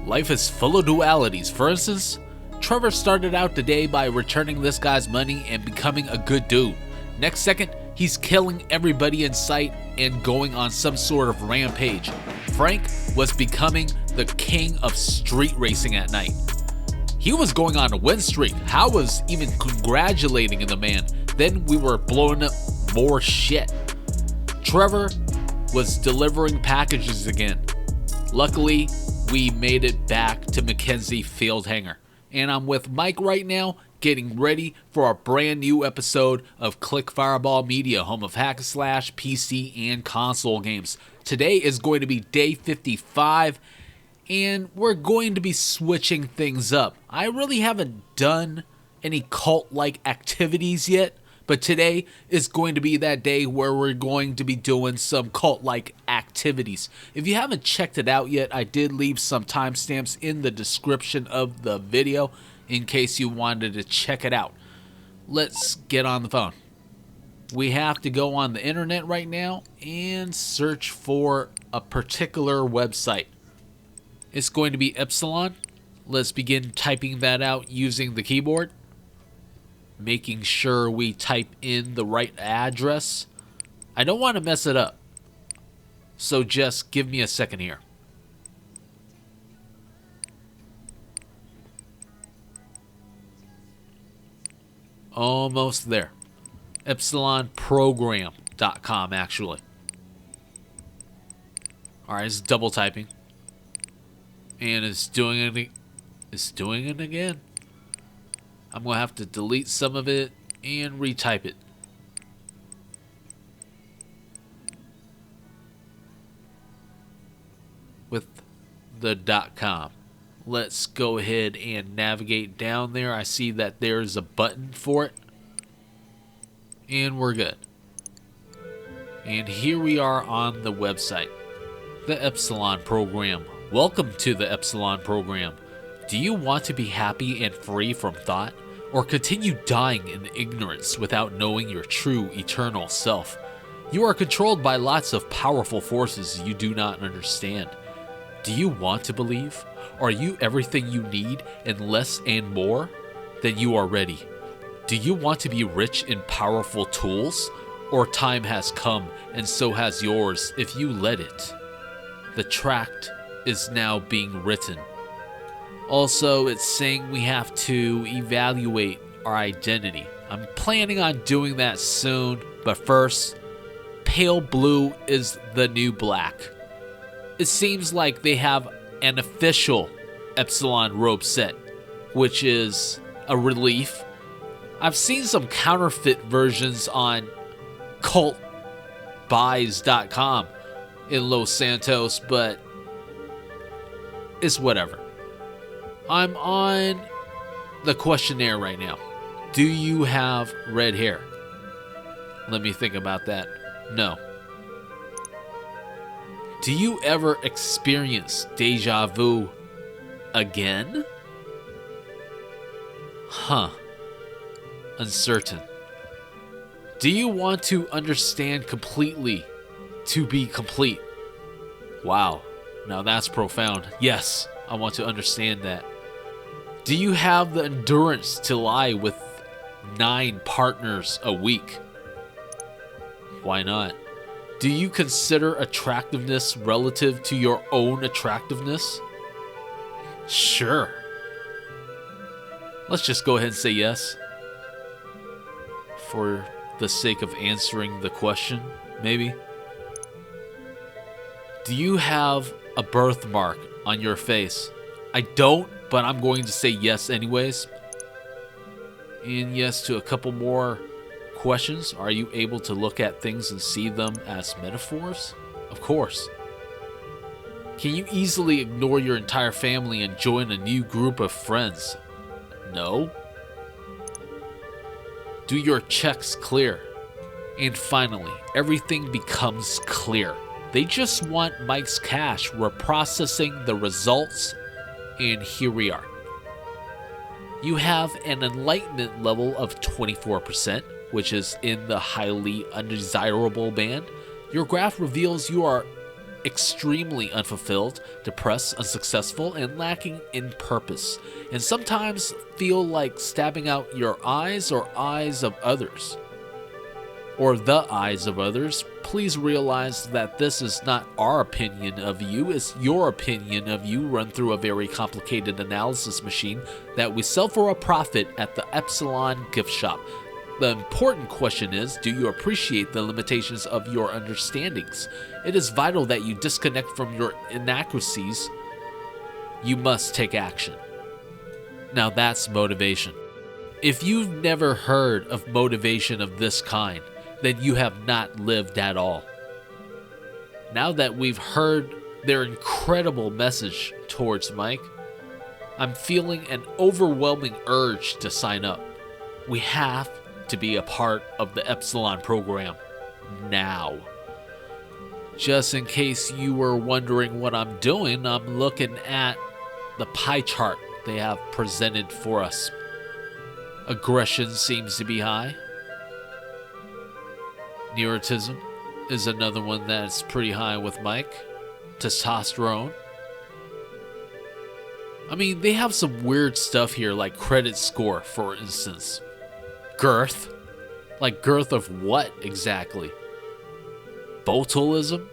Life is full of dualities. For instance, Trevor started out the day by returning this guy's money and becoming a good dude. Next second, he's killing everybody in sight and going on some sort of rampage. Frank was becoming the king of street racing at night. He was going on a win streak. Hal was even congratulating the man. Then we were blowing up more shit. Trevor was delivering packages again. Luckily, we made it back to McKenzie Field Hangar. And I'm with Mike right now, getting ready for a brand new episode of Click Fireball Media, home of hack and slash, PC, and console games. Today is going to be day 55, and we're going to be switching things up. I really haven't done any cult-like activities yet, but today is going to be that day where we're going to be doing some cult-like activities. If you haven't checked it out yet, I did leave some timestamps in the description of the video in case you wanted to check it out. Let's get on the phone. We have to go on the internet right now and search for a particular website. It's going to be Epsilon. Let's begin typing that out using the keyboard. Making sure we type in the right address. I don't want to mess it up, so just give me a second here. Almost there. EpsilonProgram.com, actually. Alright, it's double typing. And it's doing it. It's doing it again. I'm going to have to delete some of it and retype it. With the .com. Let's go ahead and navigate down there. I see that there's a button for it. And we're good. And here we are on the website. The Epsilon Program. Welcome to the Epsilon Program. Do you want to be happy and free from thought? Or continue dying in ignorance without knowing your true eternal self? You are controlled by lots of powerful forces you do not understand. Do you want to believe? Are you everything you need and less and more? Then you are ready. Do you want to be rich in powerful tools? Or time has come and so has yours if you let it? The tract is now being written. Also, it's saying we have to evaluate our identity. I'm planning on doing that soon, but first, pale blue is the new black. It seems like they have an official Epsilon robe set, which is a relief. I've seen some counterfeit versions on cultbuys.com in Los Santos, but it's whatever. I'm on the questionnaire right now. Do you have red hair? Let me think about that. No. Do you ever experience deja vu again? Huh. Uncertain. Do you want to understand completely to be complete? Wow. Now that's profound. Yes, I want to understand that. Do you have the endurance to lie with 9 partners a week? Why not? Do you consider attractiveness relative to your own attractiveness? Sure. Let's just go ahead and say yes. For the sake of answering the question, maybe. Do you have a birthmark on your face? I don't, but I'm going to say yes anyways. And yes to a couple more questions. Are you able to look at things and see them as metaphors? Of course. Can you easily ignore your entire family and join a new group of friends? No. Do your checks clear? And finally, everything becomes clear. They just want Mike's cash. We're processing the results, and here we are. You have an enlightenment level of 24%, which is in the highly undesirable band. Your graph reveals you are extremely unfulfilled, depressed, unsuccessful, and lacking in purpose, and sometimes feel like stabbing out your eyes or eyes of others, or the eyes of others, please realize that this is not our opinion of you, it's your opinion of you run through a very complicated analysis machine that we sell for a profit at the Epsilon gift shop. The important question is, do you appreciate the limitations of your understandings? It is vital that you disconnect from your inaccuracies. You must take action. Now that's motivation. If you've never heard of motivation of this kind, then you have not lived at all. Now that we've heard their incredible message towards Mike, I'm feeling an overwhelming urge to sign up. We have to be a part of the Epsilon program now. Just in case you were wondering what I'm doing, I'm looking at the pie chart they have presented for us. Aggression seems to be high. Neurotism is another one that's pretty high with Mike. Testosterone. I mean, they have some weird stuff here, like credit score, for instance. Girth. Like girth of what exactly? Botulism?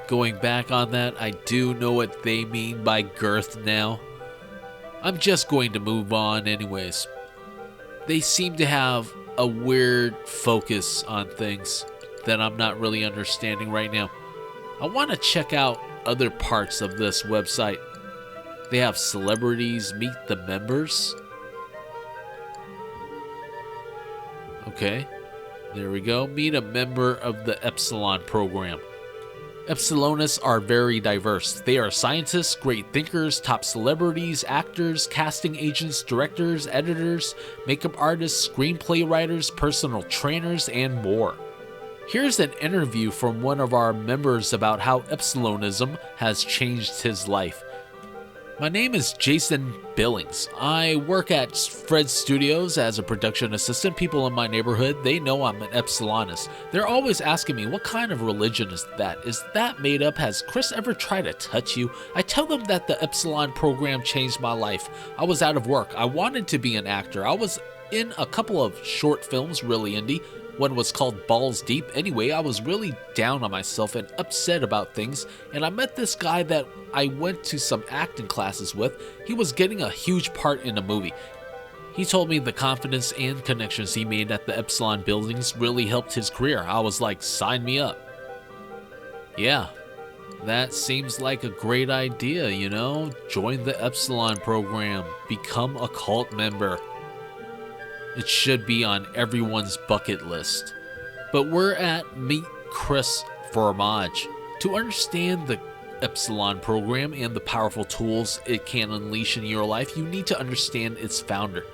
Going back on that, I do know what they mean by girth now. I'm just going to move on anyways. They seem to have a weird focus on things that I'm not really understanding right now. I want to check out other parts of this website. They have celebrities meet the members. Okay, there we go. Meet a member of the Epsilon program. Epsilonists are very diverse. They are scientists, great thinkers, top celebrities, actors, casting agents, directors, editors, makeup artists, screenplay writers, personal trainers, and more. Here's an interview from one of our members about how Epsilonism has changed his life. My name is Jason Billings. I work at Fred Studios as a production assistant. People in my neighborhood, they know I'm an Epsilonist. They're always asking me, what kind of religion is that? Is that made up? Has Chris ever tried to touch you? I tell them that the Epsilon program changed my life. I was out of work. I wanted to be an actor. I was in a couple of short films, really indie. One was called Balls Deep. Anyway, I was really down on myself and upset about things, and I met this guy that I went to some acting classes with. He was getting a huge part in a movie. He told me the confidence and connections he made at the Epsilon buildings really helped his career. I was like, sign me up. Yeah, that seems like a great idea, you know? Join the Epsilon program. Become a cult member. It should be on everyone's bucket list. But we're at Meet Chris Fromage. To understand the Epsilon program and the powerful tools it can unleash in your life, you need to understand its founder,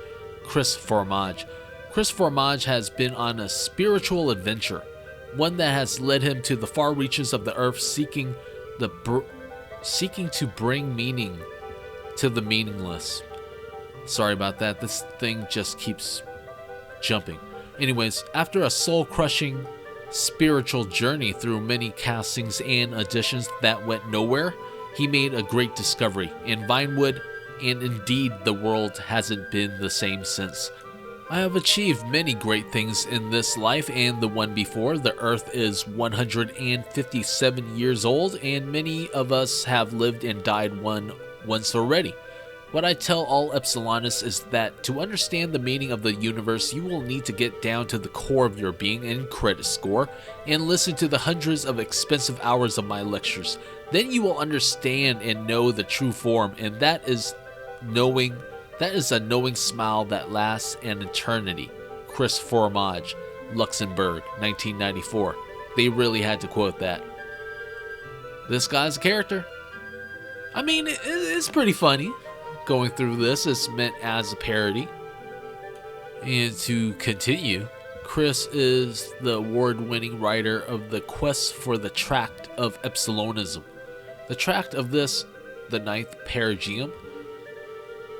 Chris Fromage. Chris Fromage has been on a spiritual adventure, one that has led him to the far reaches of the earth, seeking to bring meaning to the meaningless. Sorry about that, this thing just keeps jumping. Anyways, after a soul-crushing spiritual journey through many castings and auditions that went nowhere, he made a great discovery in Vinewood, and indeed the world hasn't been the same since. I have achieved many great things in this life and the one before. The earth is 157 years old, and many of us have lived and died once already. What I tell all Epsilonists is that to understand the meaning of the universe, you will need to get down to the core of your being and credit score, and listen to the hundreds of expensive hours of my lectures. Then you will understand and know the true form, and that is a knowing smile that lasts an eternity. Chris Fromage, Luxembourg, 1994. They really had to quote that. This guy's a character. I mean, it's pretty funny. Going through this is meant as a parody. And to continue, Chris is the award-winning writer of The Quest for the Tract of Epsilonism. The tract of this, the ninth paradigm,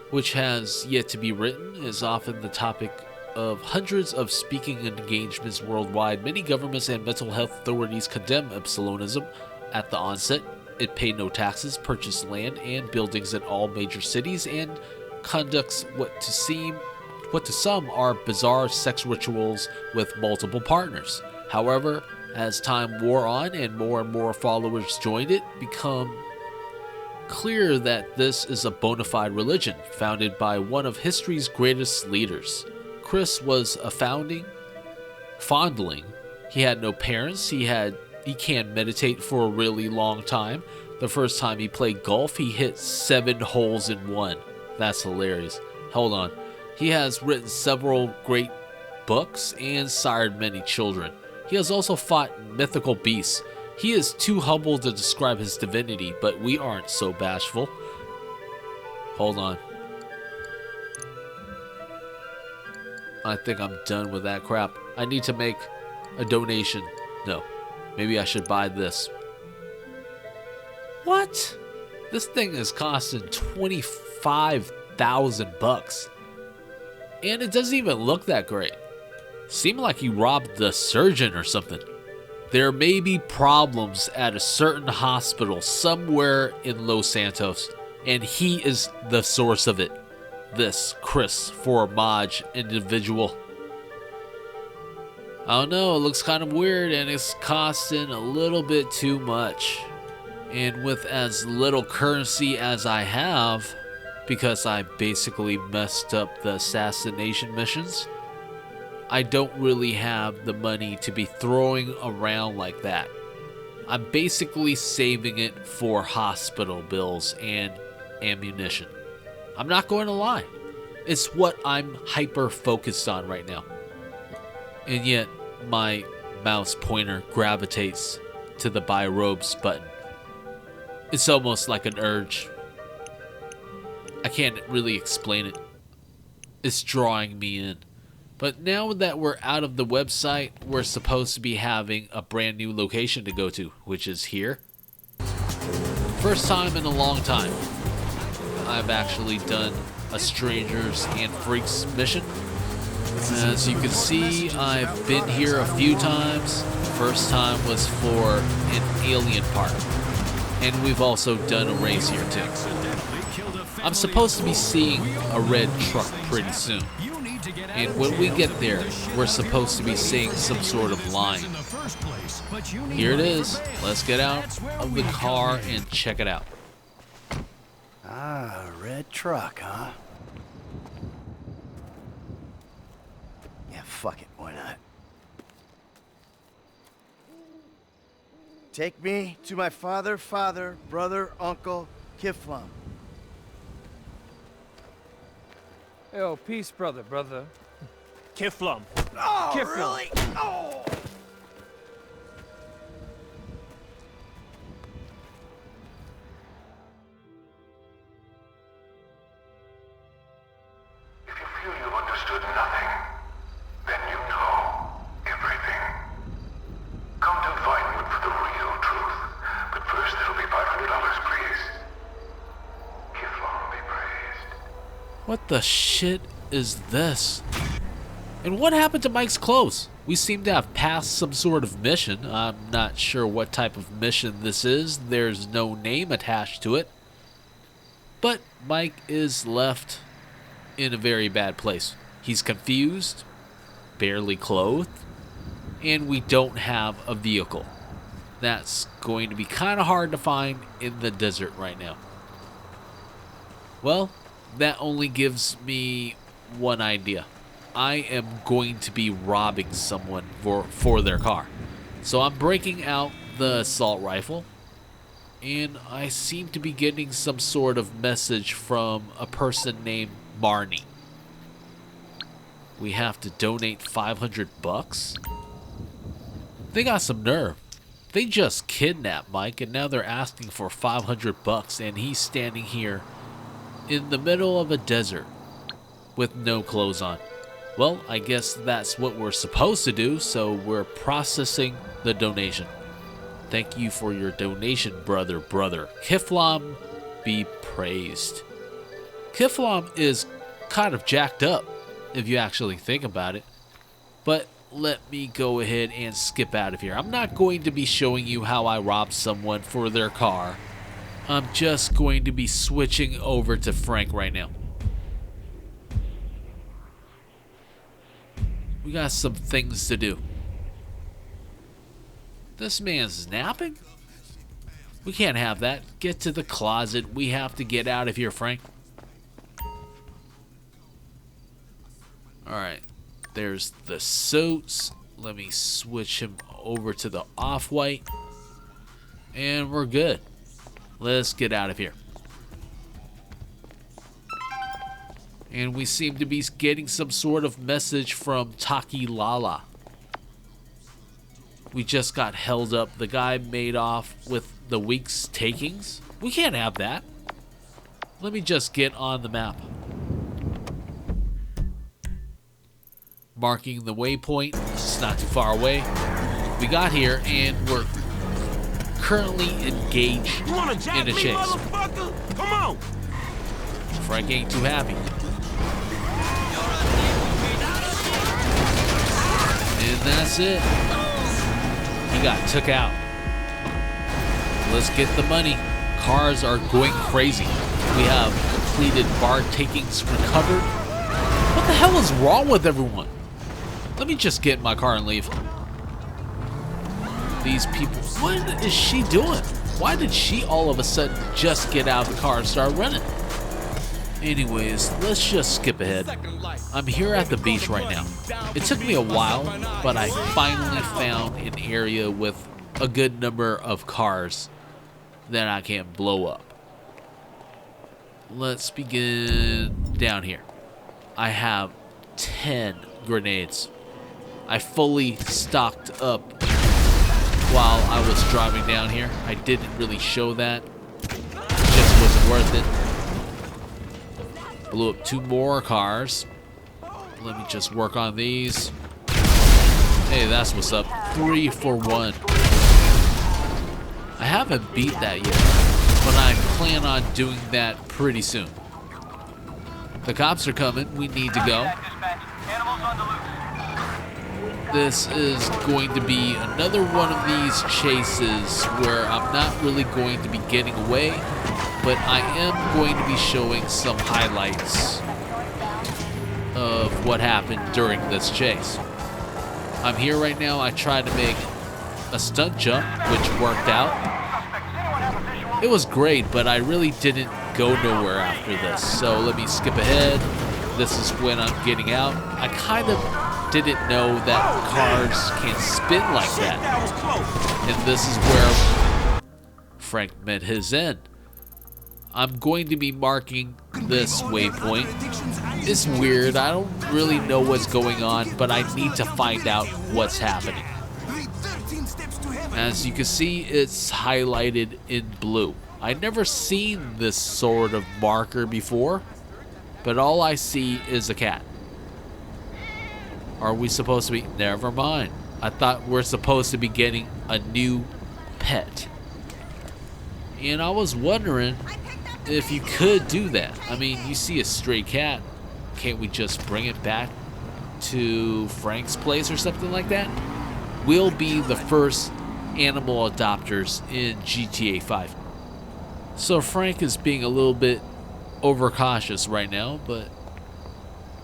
which has yet to be written, is often the topic of hundreds of speaking engagements worldwide. Many governments and mental health authorities condemn Epsilonism. At the onset, it paid no taxes, purchased land and buildings in all major cities, and conducts what to some are bizarre sex rituals with multiple partners. However, as time wore on and more followers joined it, become clear that this is a bona fide religion founded by one of history's greatest leaders. Chris was a fondling. He had no parents. He can't meditate for a really long time. The first time he played golf, he hit 7 holes in one. That's hilarious. Hold on. He has written several great books and sired many children. He has also fought mythical beasts. He is too humble to describe his divinity, but we aren't so bashful. Hold on. I think I'm done with that crap. I need to make a donation. No. Maybe I should buy this. What? This thing is costing $25,000. And it doesn't even look that great. Seemed like he robbed the surgeon or something. There may be problems at a certain hospital somewhere in Los Santos, and he is the source of it. This Chris Formage individual. I don't know, it looks kind of weird and it's costing a little bit too much. And with as little currency as I have, because I basically messed up the assassination missions, I don't really have the money to be throwing around like that. I'm basically saving it for hospital bills and ammunition. I'm not going to lie. It's what I'm hyper focused on right now. And yet, my mouse pointer gravitates to the buy robes button. It's almost like an urge. I can't really explain it. It's drawing me in. But now that we're out of the website, we're supposed to be having a brand new location to go to, which is here. First time in a long time, I've actually done a Strangers and Freaks mission. As you can see, I've been here a few times. First time was for an alien park. And we've also done a race here too. I'm supposed to be seeing a red truck pretty soon. And when we get there, we're supposed to be seeing some sort of line. Here it is. Let's get out of the car and check it out. Ah, a red truck, huh? Yeah, fuck it, why not? Take me to my father, brother, uncle, KIFFLOM. Yo, peace, brother. KIFFLOM. Oh, KIFFLOM. really? Oh! If you feel you've understood nothing, then you know everything. Come to Vinewood for the real truth. But first there'll be $500, please. KIFFLOM be praised. What the shit is this? And what happened to Mike's clothes? We seem to have passed some sort of mission. I'm not sure what type of mission this is. There's no name attached to it. But Mike is left in a very bad place. He's confused, barely clothed, and we don't have a vehicle. That's going to be kind of hard to find in the desert right now. Well, that only gives me one idea. I am going to be robbing someone for their car. So I'm breaking out the assault rifle, and I seem to be getting some sort of message from a person named Marnie. We have to donate $500? They got some nerve. They just kidnapped Mike, and now they're asking for $500, and he's standing here in the middle of a desert with no clothes on. Well, I guess that's what we're supposed to do, so we're processing the donation. Thank you for your donation, brother. KIFFLOM be praised. KIFFLOM is kind of jacked up, if you actually think about it. But let me go ahead and skip out of here. I'm not going to be showing you how I robbed someone for their car. I'm just going to be switching over to Frank right now. We got some things to do. This man's napping? We can't have that. Get to the closet. We have to get out of here, Frank. Alright. There's the suits. Let me switch him over to the off-white. And we're good. Let's get out of here. And we seem to be getting some sort of message from Taki Lala. We just got held up. The guy made off with the week's takings. We can't have that. Let me just get on the map. Marking the waypoint. It's not too far away. We got here and we're currently engaged in a chase. Come on! Frank ain't too happy. And that's it. He got took out. Let's get the money. Cars are going crazy. We have completed bar takings recovered. What the hell is wrong with everyone? Let me just get in my car and leave. These people, what is she doing? Why did she all of a sudden just get out of the car and start running? Anyways, let's just skip ahead. I'm here at the beach right now. It took me a while, but I finally found an area with a good number of cars that I can blow up. Let's begin down here. I have 10 grenades. I fully stocked up while I was driving down here. I didn't really show that. It just wasn't worth it. Blew up 2 more cars. Let me just work on these. Hey, that's what's up. 3 for 1. I haven't beat that yet, but I plan on doing that pretty soon. The cops are coming. We need to go. This is going to be another one of these chases where I'm not really going to be getting away, but I am going to be showing some highlights of what happened during this chase. I'm here right now. I tried to make a stunt jump, which worked out. It was great, but I really didn't go nowhere after this. So let me skip ahead. This is when I'm getting out. I kind of didn't know that cars can spin like that. And this is where Frank met his end. I'm going to be marking this waypoint. It's weird. I don't really know what's going on, but I need to find out what's happening. As you can see, it's highlighted in blue. I've never seen this sort of marker before, but all I see is a cat. Are we supposed to be? Never mind. I thought we're supposed to be getting a new pet. And I was wondering if you could do that. I mean, you see a stray cat. Can't we just bring it back to Frank's place or something like that? We'll be the first animal adopters in GTA 5. So Frank is being a little bit overcautious right now, but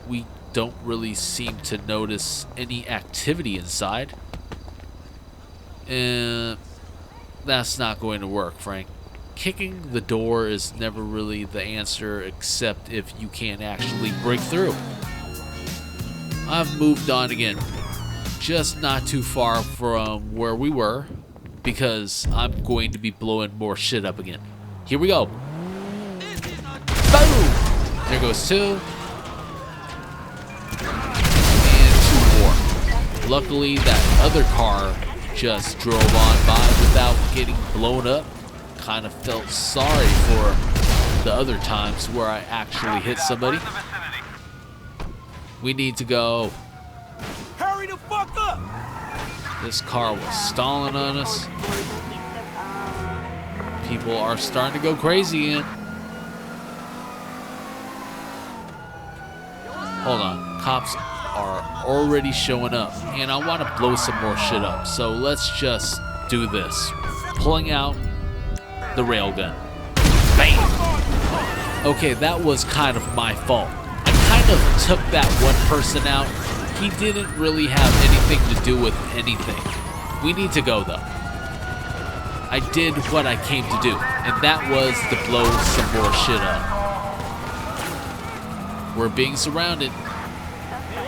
we don't really seem to notice any activity inside. And that's not going to work, Frank. Kicking the door is never really the answer, except if you can't actually break through. I've moved on again. Just not too far from where we were, because I'm going to be blowing more shit up again. Here we go. Boom! There goes 2. And 2 more. Luckily, that other car just drove on by without getting blown up. Kind of felt sorry for the other times where I actually hit somebody. We need to go. Hurry the fuck up! This car was stalling on us. People are starting to go crazy again. Hold on. Cops. are already showing up, and I want to blow some more shit up. So let's just do this. Pulling out the railgun. Bam! Okay, that was kind of my fault. I kind of took that one person out. He didn't really have anything to do with anything. We need to go though. I did what I came to do, and that was to blow some more shit up. We're being surrounded.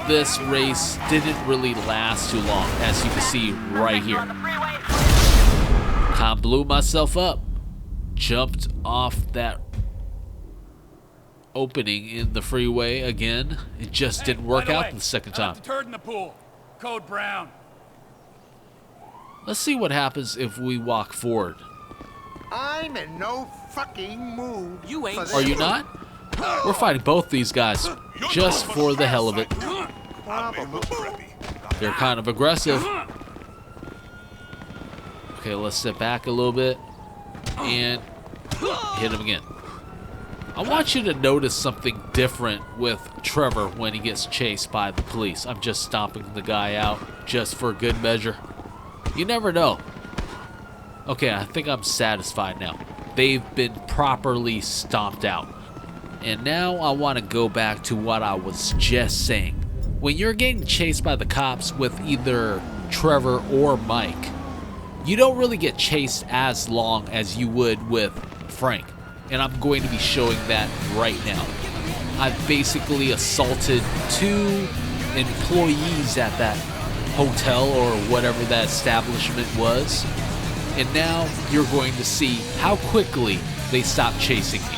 This race didn't really last too long, as you can see right here. Kind of blew myself up. Jumped off that opening in the freeway again. It just didn't work out the second time. Turd in the pool. Code brown. Let's see what happens if we walk forward. I'm in no fucking mood. You ain't. Are you not? We're fighting both these guys just for the hell of it. They're kind of aggressive. Okay, let's sit back a little bit and hit him again. I want you to notice something different with Trevor when he gets chased by the police. I'm just stomping the guy out just for good measure. You never know. Okay, I think I'm satisfied now. They've been properly stomped out. And now I want to go back to what I was just saying. When you're getting chased by the cops with either Trevor or Mike, you don't really get chased as long as you would with Frank. And I'm going to be showing that right now. I've basically assaulted 2 employees at that hotel or whatever that establishment was. And now you're going to see how quickly they stop chasing me.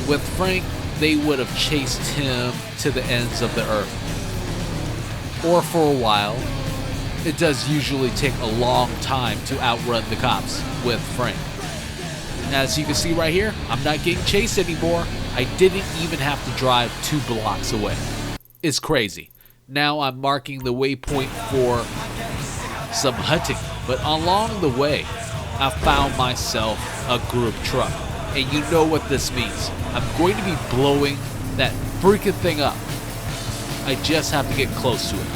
With Frank, they would have chased him to the ends of the earth. Or for a while. It does usually take a long time to outrun the cops with Frank. As you can see right here, I'm not getting chased anymore. I didn't even have to drive 2 blocks away. It's crazy. Now I'm marking the waypoint for some hunting. But along the way, I found myself a group truck. And you know what this means. I'm going to be blowing that freaking thing up. I just have to get close to it.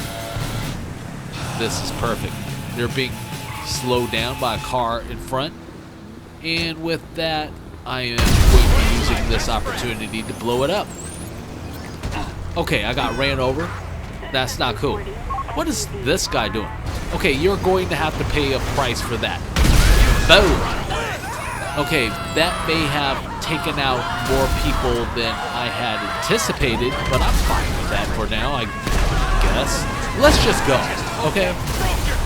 This is perfect. They're being slowed down by a car in front. And with that, I am going to be using this opportunity to blow it up. Okay, I got ran over. That's not cool. What is this guy doing? Okay, you're going to have to pay a price for that. Boom! Okay, that may have taken out more people than I had anticipated, but I'm fine with that for now, I guess. Let's just go, okay?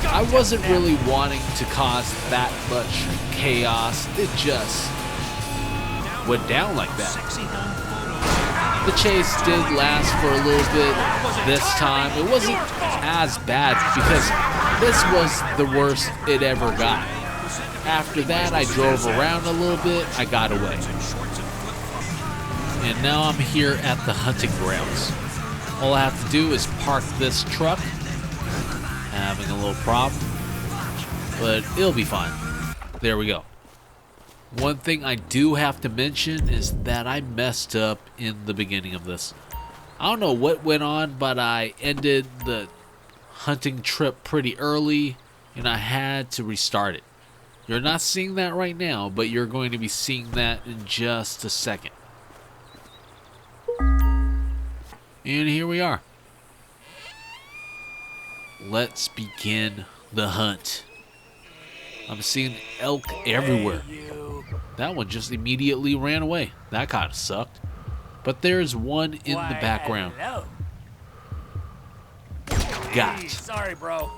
I wasn't really wanting to cause that much chaos. It just went down like that. The chase did last for a little bit this time. It wasn't as bad because this was the worst it ever got. After that, I drove around a little bit. I got away. And now I'm here at the hunting grounds. All I have to do is park this truck. Having a little problem, but it'll be fine. There we go. One thing I do have to mention is that I messed up in the beginning of this. I don't know what went on, but I ended the hunting trip pretty early and I had to restart it. You're not seeing that right now, but you're going to be seeing that in just a second. And here we are. Let's begin the hunt. I'm seeing elk everywhere. That one just immediately ran away. That kind of sucked. But there's one in the background. Got. Sorry, bro.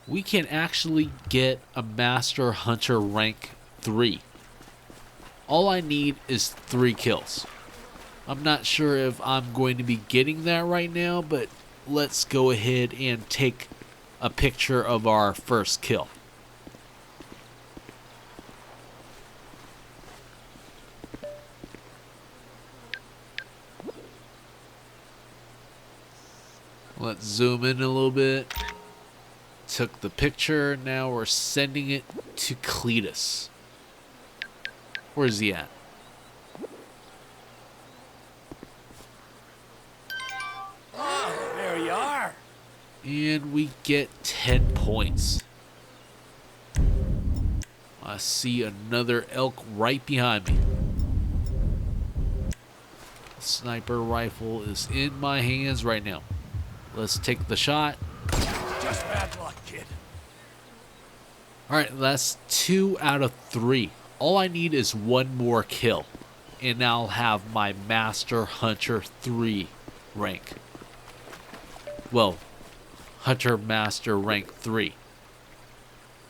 We can actually get a Master Hunter rank 3. All I need is 3 kills. I'm not sure if I'm going to be getting that right now, but let's go ahead and take a picture of our first kill. Let's zoom in a little bit. Took the picture. Now we're sending it to Cletus. Where's he at? And we get 10 points. I see another elk right behind me. Sniper rifle is in my hands right now. Let's take the shot. Just bad luck, kid. Alright, that's 2 out of 3. All I need is one more kill. And I'll have my Master Hunter 3 rank. Well, Hunter Master rank 3.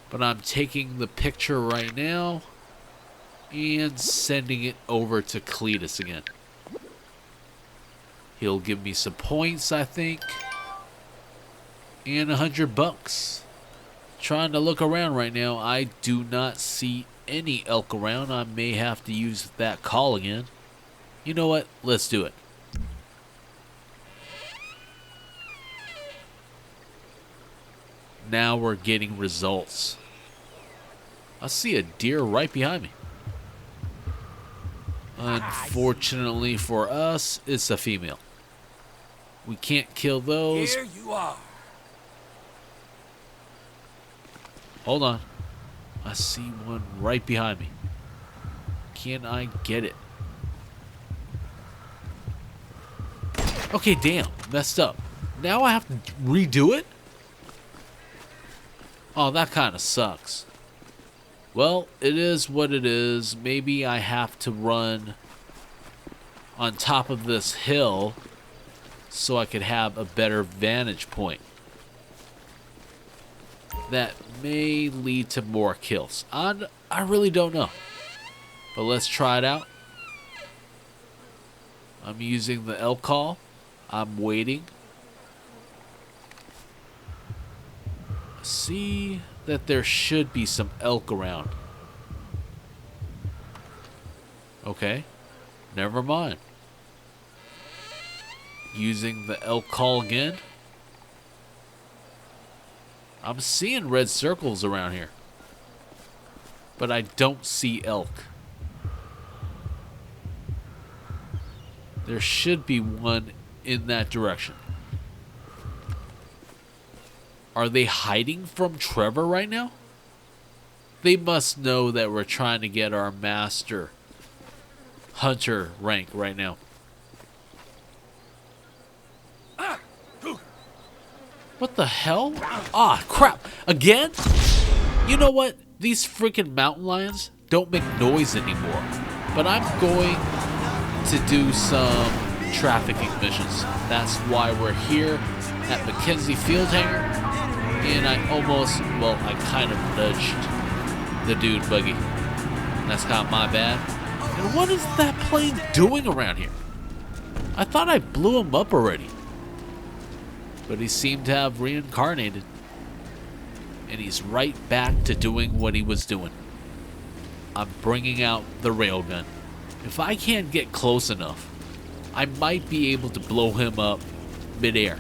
But I'm taking the picture right now and sending it over to Cletus again. He'll give me some points, I think. And $100. Trying to look around right now. I do not see any elk around. I may have to use that call again. You know what? Let's do it. Now we're getting results. I see a deer right behind me. Unfortunately for us, it's a female. We can't kill those. Here you are. Hold on. I see one right behind me. Can I get it? Okay, damn. Messed up. Now I have to redo it? Oh, that kind of sucks. Well, it is what it is. Maybe I have to run on top of this hill so I could have a better vantage point. That may lead to more kills. I really don't know. But let's try it out. I'm using the elk call. I'm waiting. See that there should be some elk around. Okay. Never mind. Using the elk call again. I'm seeing red circles around here. But I don't see elk. There should be one in that direction. Are they hiding from Trevor right now? They must know that we're trying to get our Master Hunter rank right now. What the hell? Ah, crap. Again? You know what? These freaking mountain lions don't make noise anymore. But I'm going to do some trafficking missions. That's why we're here at McKenzie Field Hangar. And I almost, well, I kind of nudged the dude buggy. That's not my bad. And what is that plane doing around here? I thought I blew him up already. But he seemed to have reincarnated. And he's right back to doing what he was doing. I'm bringing out the railgun. If I can't get close enough, I might be able to blow him up midair.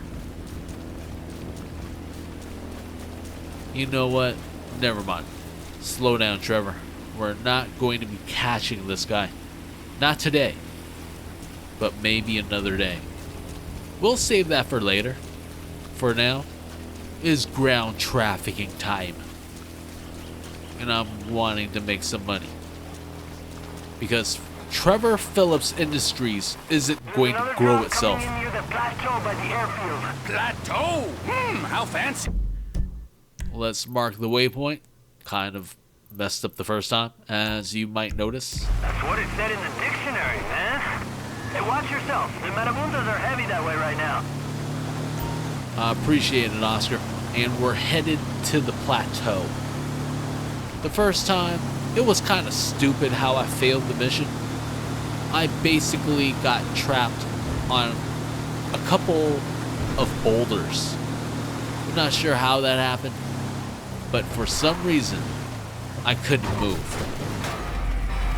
You know what? Never mind. Slow down, Trevor. We're not going to be catching this guy. Not today. But maybe another day. We'll save that for later. For now, is ground trafficking time. And I'm wanting to make some money. Because Trevor Phillips Industries isn't going to grow itself. Plateau? How fancy. Let's mark the waypoint. Kind of messed up the first time, as you might notice. That's what it said in the dictionary, man. Hey, watch yourself. The marabuntas are heavy that way right now. I appreciate it, Oscar. And we're headed to the plateau. The first time, it was kind of stupid how I failed the mission. I basically got trapped on a couple of boulders. I'm not sure how that happened, but for some reason, I couldn't move.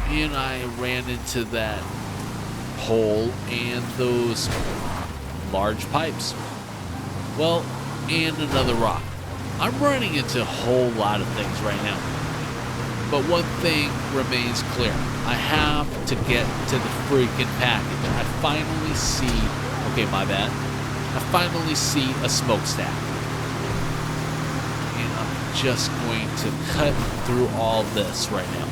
And I ran into that hole and those large pipes. Well, and another rock. I'm running into a whole lot of things right now. But one thing remains clear. I have to get to the freaking package. I finally see... Okay, my bad. I finally see a smokestack. just going to cut through all this right now.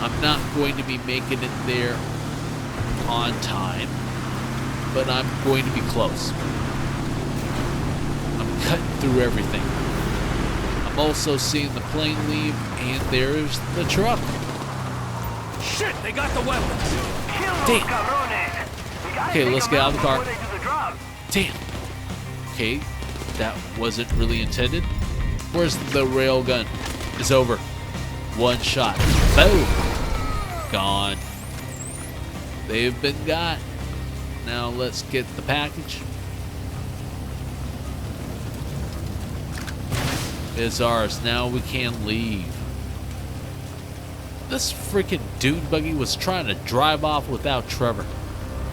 I'm not going to be making it there on time, but I'm going to be close. I'm cutting through everything. I'm also seeing the plane leave, and there's the truck. Shit, they got the weapons. Damn. Okay, let's get out of the car. Damn. Okay, that wasn't really intended. Where's the rail gun? It's over. One shot. Boom. Gone. They've been got. Now let's get the package. It's ours. Now we can leave. This freaking dune buggy was trying to drive off without Trevor.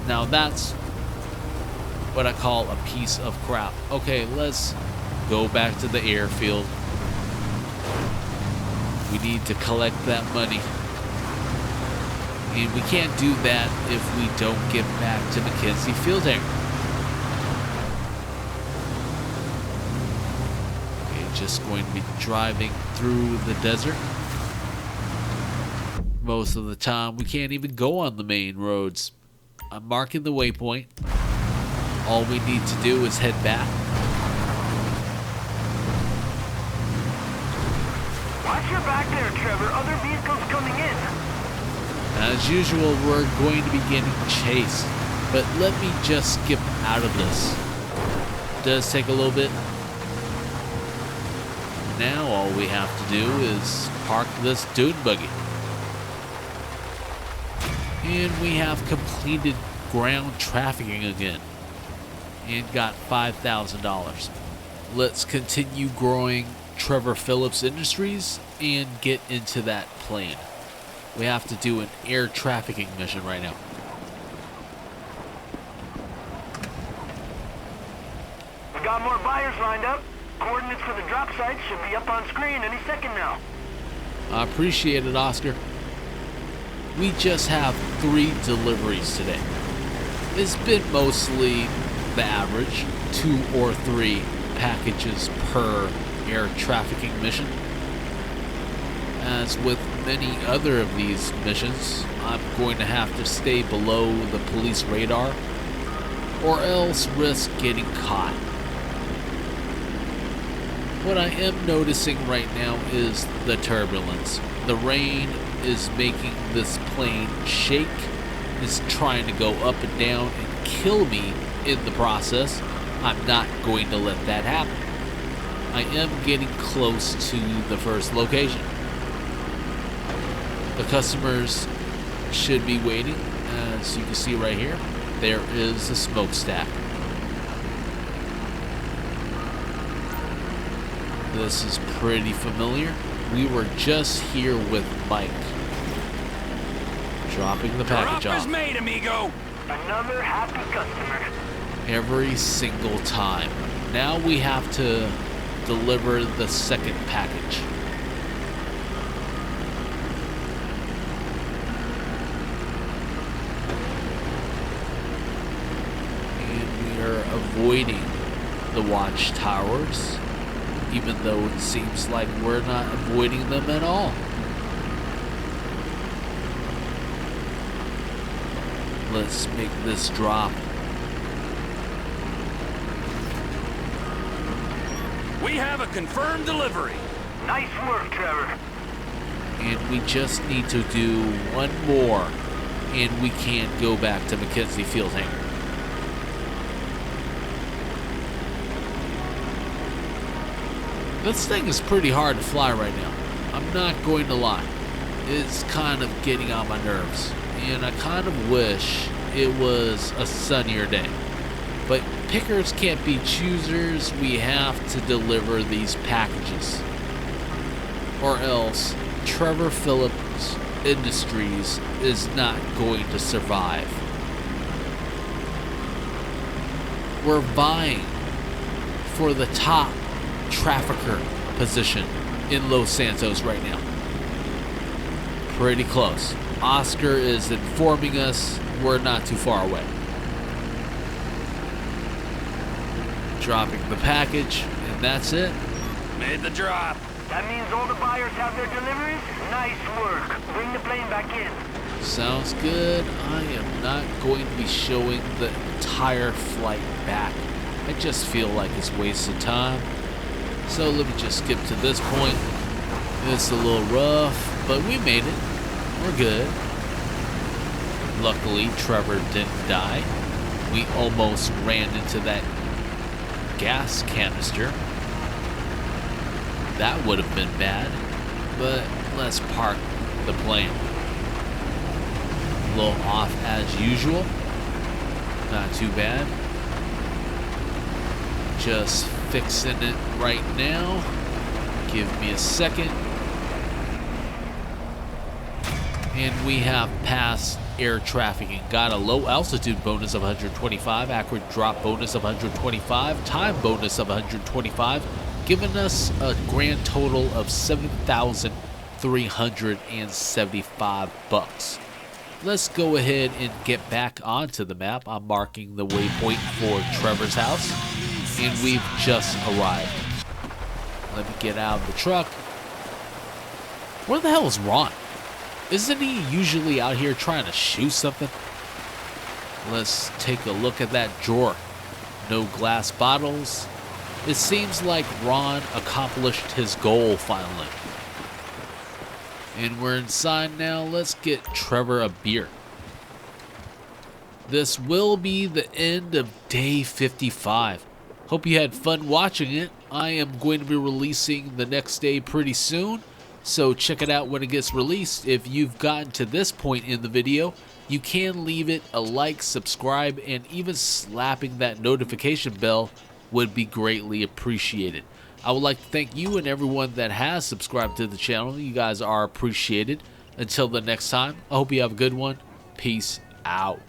Now that's what I call a piece of crap. Okay, let's go back to the airfield. We need to collect that money. And we can't do that if we don't get back to McKenzie Field Hangar. Okay, just going to be driving through the desert. Most of the time, we can't even go on the main roads. I'm marking the waypoint. All we need to do is head back. Watch your back there, Trevor. Other vehicles coming in. As usual, we're going to be getting chased. But let me just skip out of this. It does take a little bit. Now all we have to do is park this dune buggy. And we have completed ground trafficking again. And got $5,000. Let's continue growing Trevor Phillips Industries and get into that plane. We have to do an air trafficking mission right now. We got more buyers lined up. Coordinates for the drop site should be up on screen any second now. I appreciate it, Oscar. We just have 3 deliveries today. It's been mostly the average 2 or 3 packages per air trafficking mission. As with many other of these missions, I'm going to have to stay below the police radar or else risk getting caught. What I am noticing right now is the turbulence. The rain is making this plane shake. It's trying to go up and down and kill me in the process. I'm not going to let that happen. I am getting close to the first location. The customers should be waiting. As you can see right here, there is a smokestack. This is pretty familiar. We were just here with Mike. Dropping the package off. Made, amigo. Another happy customer. Every single time. Now we have to deliver the second package. And we are avoiding the watchtowers, even though it seems like we're not avoiding them at all. Let's make this drop. We have a confirmed delivery. Nice work, Trevor. And we just need to do one more, and we can go back to McKenzie Field Hangar. This thing is pretty hard to fly right now. I'm not going to lie. It's kind of getting on my nerves. And I kind of wish it was a sunnier day. But pickers can't be choosers. We have to deliver these packages. Or else Trevor Phillips Industries is not going to survive. We're vying for the top trafficker position in Los Santos right now. Pretty close. Oscar is informing us we're not too far away. Dropping the package, and And that's it. Made the drop. That means all the buyers have their deliveries? Nice work. Bring the plane back in. Sounds good. I am not going to be showing the entire flight back. I just feel like it's wasted time. So let me just skip to this point. It's a little rough, but we made it. We're good. Luckily, Trevor didn't die. We almost ran into that gas canister. That would have been bad, but let's park the plane. A little off as usual. Not too bad. Just fixing it right now. Give me a second. And we have passed air trafficking. Got a low altitude bonus of 125, accurate drop bonus of 125, time bonus of 125, giving us a grand total of $7,375. Let's go ahead and get back onto the map. I'm marking the waypoint for Trevor's house, and we've just arrived. Let me get out of the truck. Where the hell is Ron? Isn't he usually out here trying to shoot something? Let's take a look at that drawer. No glass bottles. It seems like Ron accomplished his goal finally. And we're inside now. Let's get Trevor a beer. This will be the end of day 55. Hope you had fun watching it. I am going to be releasing the next day pretty soon, so check it out when it gets released. If you've gotten to this point in the video, you can leave it a like, subscribe, and even slapping that notification bell would be greatly appreciated. I would like to thank you and everyone that has subscribed to the channel. You guys are appreciated. Until the next time, I hope you have a good one. Peace out.